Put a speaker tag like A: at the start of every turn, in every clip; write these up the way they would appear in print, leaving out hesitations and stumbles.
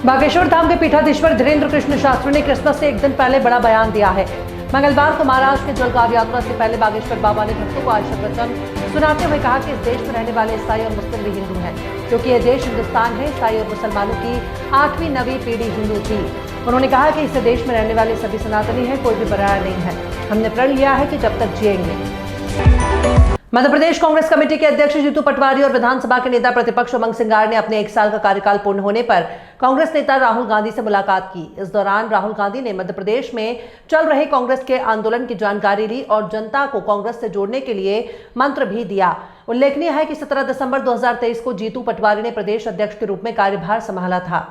A: बागेश्वर धाम के पीठाधीश्वर धीरेन्द्र कृष्ण शास्त्री ने क्रिसमस से एक दिन पहले बड़ा बयान दिया है। मंगलवार को महाराष्ट्र के जलगांव यात्रा से पहले बागेश्वर बाबा ने भक्तों को आशीर्वाद वचन सुनाते हुए कहा कि इस देश में रहने वाले ईसाई और मुस्लिम भी हिंदू हैं, क्योंकि यह देश हिंदुस्तान है। ईसाई और मुसलमानों की 8वीं 9वीं पीढ़ी हिंदू थी। उन्होंने कहा कि इस देश में रहने वाले सभी सनातनी हैं, कोई भी पराया नहीं है। हमने प्रण लिया है कि जब तक जिएंगे। मध्य प्रदेश कांग्रेस कमेटी के अध्यक्ष जीतू पटवारी और विधानसभा के नेता प्रतिपक्ष उमंग सिंगार ने अपने 1 साल का कार्यकाल पूर्ण होने पर कांग्रेस नेता राहुल गांधी से मुलाकात की। इस दौरान राहुल गांधी ने मध्य प्रदेश में चल रहे कांग्रेस के आंदोलन की जानकारी ली और जनता को कांग्रेस से जोड़ने के लिए मंत्र भी दिया। उल्लेखनीय है कि 17 दिसंबर 2023 को जीतू पटवारी ने प्रदेश अध्यक्ष के रूप में कार्यभार संभाला था।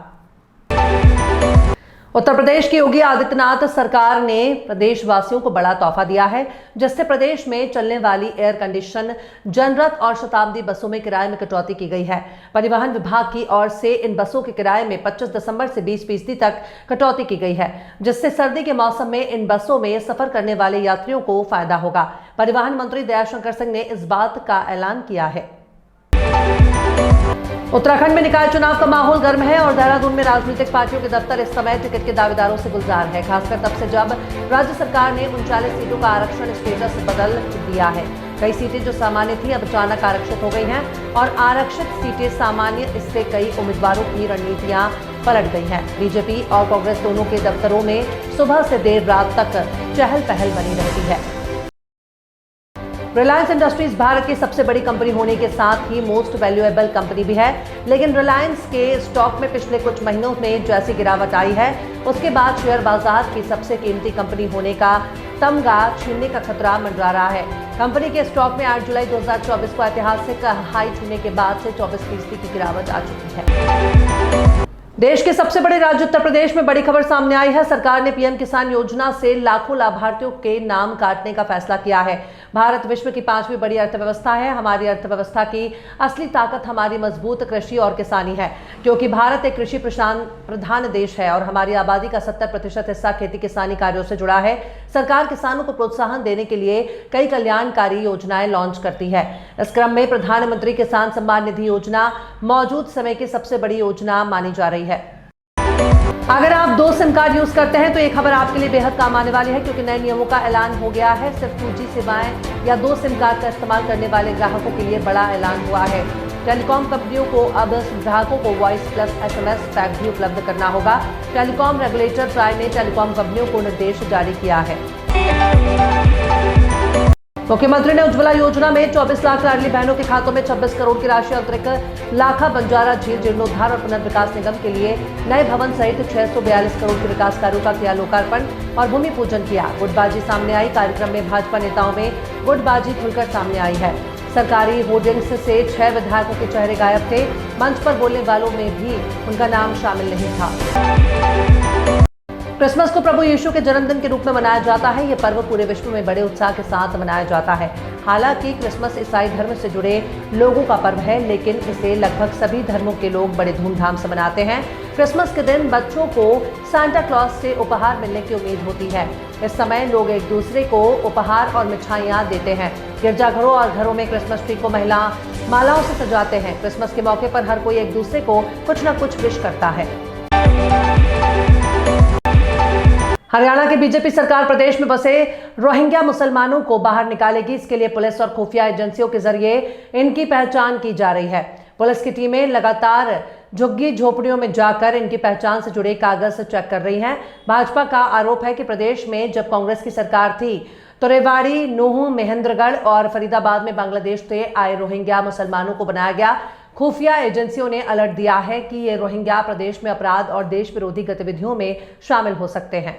A: उत्तर प्रदेश की योगी आदित्यनाथ सरकार ने प्रदेशवासियों को बड़ा तोहफा दिया है, जिससे प्रदेश में चलने वाली एयर कंडीशन जनरत और शताब्दी बसों में किराए में कटौती की गई है। परिवहन विभाग की ओर से इन बसों के किराए में 25 दिसंबर से 20% तक कटौती की गई है, जिससे सर्दी के मौसम में इन बसों में सफर करने वाले यात्रियों को फायदा होगा। परिवहन मंत्री दयाशंकर सिंह ने इस बात का ऐलान किया है। उत्तराखंड में निकाय चुनाव का माहौल गर्म है और देहरादून में राजनीतिक पार्टियों के दफ्तर इस समय टिकट के दावेदारों से गुलजार है, खासकर तब से जब राज्य सरकार ने 39 सीटों का आरक्षण स्टेटस बदल दिया है। कई सीटें जो सामान्य थी अब अचानक आरक्षित हो गई हैं और आरक्षित सीटें सामान्य, इससे कई उम्मीदवारों की रणनीतियां पलट गई हैं। बीजेपी और कांग्रेस दोनों के दफ्तरों में सुबह से देर रात तक चहल पहल बनी रहती है। रिलायंस इंडस्ट्रीज भारत की सबसे बड़ी कंपनी होने के साथ ही मोस्ट वैल्यूएबल कंपनी भी है, लेकिन रिलायंस के स्टॉक में पिछले कुछ महीनों में जैसी गिरावट आई है, उसके बाद शेयर बाजार की सबसे कीमती कंपनी होने का तमगा छीनने का खतरा मंडरा रहा है। कंपनी के स्टॉक में 8 जुलाई 2024 को ऐतिहासिक हाई छूने के बाद से 24% की गिरावट आ चुकी है। देश के सबसे बड़े राज्य उत्तर प्रदेश में बड़ी खबर सामने आई है। सरकार ने पीएम किसान योजना से लाखों लाभार्थियों के नाम काटने का फैसला किया है। भारत विश्व की 5वीं बड़ी अर्थव्यवस्था है। हमारी अर्थव्यवस्था की असली ताकत हमारी मजबूत कृषि और किसानी है, क्योंकि भारत एक कृषि प्रधान देश है और हमारी आबादी का 70% हिस्सा खेती किसानी कार्यों से जुड़ा है। सरकार किसानों को प्रोत्साहन देने के लिए कई कल्याणकारी योजनाएं लॉन्च करती है। इस क्रम में प्रधानमंत्री किसान सम्मान निधि योजना मौजूद समय की सबसे बड़ी योजना मानी जा रही है। अगर आप 2 सिम कार्ड यूज करते हैं तो ये खबर आपके लिए बेहद काम आने वाली है, क्योंकि नए नियमों का ऐलान हो गया है। सिर्फ 2G सेवाएं या 2 सिम कार्ड का इस्तेमाल करने वाले ग्राहकों के लिए बड़ा ऐलान हुआ है। टेलीकॉम कंपनियों को अब ग्राहकों को वॉइस प्लस SMS पैक भी उपलब्ध करना होगा। टेलीकॉम रेगुलेटर ट्राई ने टेलीकॉम कंपनियों को निर्देश जारी किया है। मुख्यमंत्री ने उज्ज्वला योजना में 24 लाख लाडली बहनों के खातों में 26 करोड़ की राशि अतिरिक्त लाखा बंजारा झील जीर्णोद्धार और पुनर्विकास निगम के लिए नए भवन सहित 642 करोड़ के विकास कार्यों का किया लोकार्पण और भूमि पूजन किया। गुटबाजी सामने आई। कार्यक्रम में भाजपा नेताओं में गुटबाजी खुलकर सामने आई है। सरकारी होर्डिंग्स से 6 विधायकों के चेहरे गायब थे। मंच पर बोलने वालों में भी उनका नाम शामिल नहीं था। क्रिसमस को प्रभु यीशु के जन्मदिन के रूप में मनाया जाता है। यह पर्व पूरे विश्व में बड़े उत्साह के साथ मनाया जाता है। हालांकि क्रिसमस ईसाई धर्म से जुड़े लोगों का पर्व है, लेकिन इसे लगभग सभी धर्मों के लोग बड़े धूमधाम से मनाते हैं। क्रिसमस के दिन बच्चों को सांता क्लॉज से उपहार मिलने की उम्मीद होती है। इस समय लोग एक दूसरे को उपहार और मिठाइयां देते हैं। गिरजाघरों और घरों में क्रिसमस ट्री को मालाओं से सजाते हैं। क्रिसमस के मौके पर हर कोई एक दूसरे को कुछ न कुछ विश करता है। हरियाणा की बीजेपी सरकार प्रदेश में बसे रोहिंग्या मुसलमानों को बाहर निकालेगी। इसके लिए पुलिस और खुफिया एजेंसियों के जरिए इनकी पहचान की जा रही है। पुलिस की टीमें लगातार झुग्गी झोपड़ियों में जाकर इनकी पहचान से जुड़े कागज चेक कर रही हैं। भाजपा का आरोप है कि प्रदेश में जब कांग्रेस की सरकार थी तो रेवाड़ी, नूह, महेंद्रगढ़ और फरीदाबाद में बांग्लादेश से आए रोहिंग्या मुसलमानों को बनाया गया। खुफिया एजेंसियों ने अलर्ट दिया है कि ये रोहिंग्या प्रदेश में अपराध और देश विरोधी गतिविधियों में शामिल हो सकते हैं।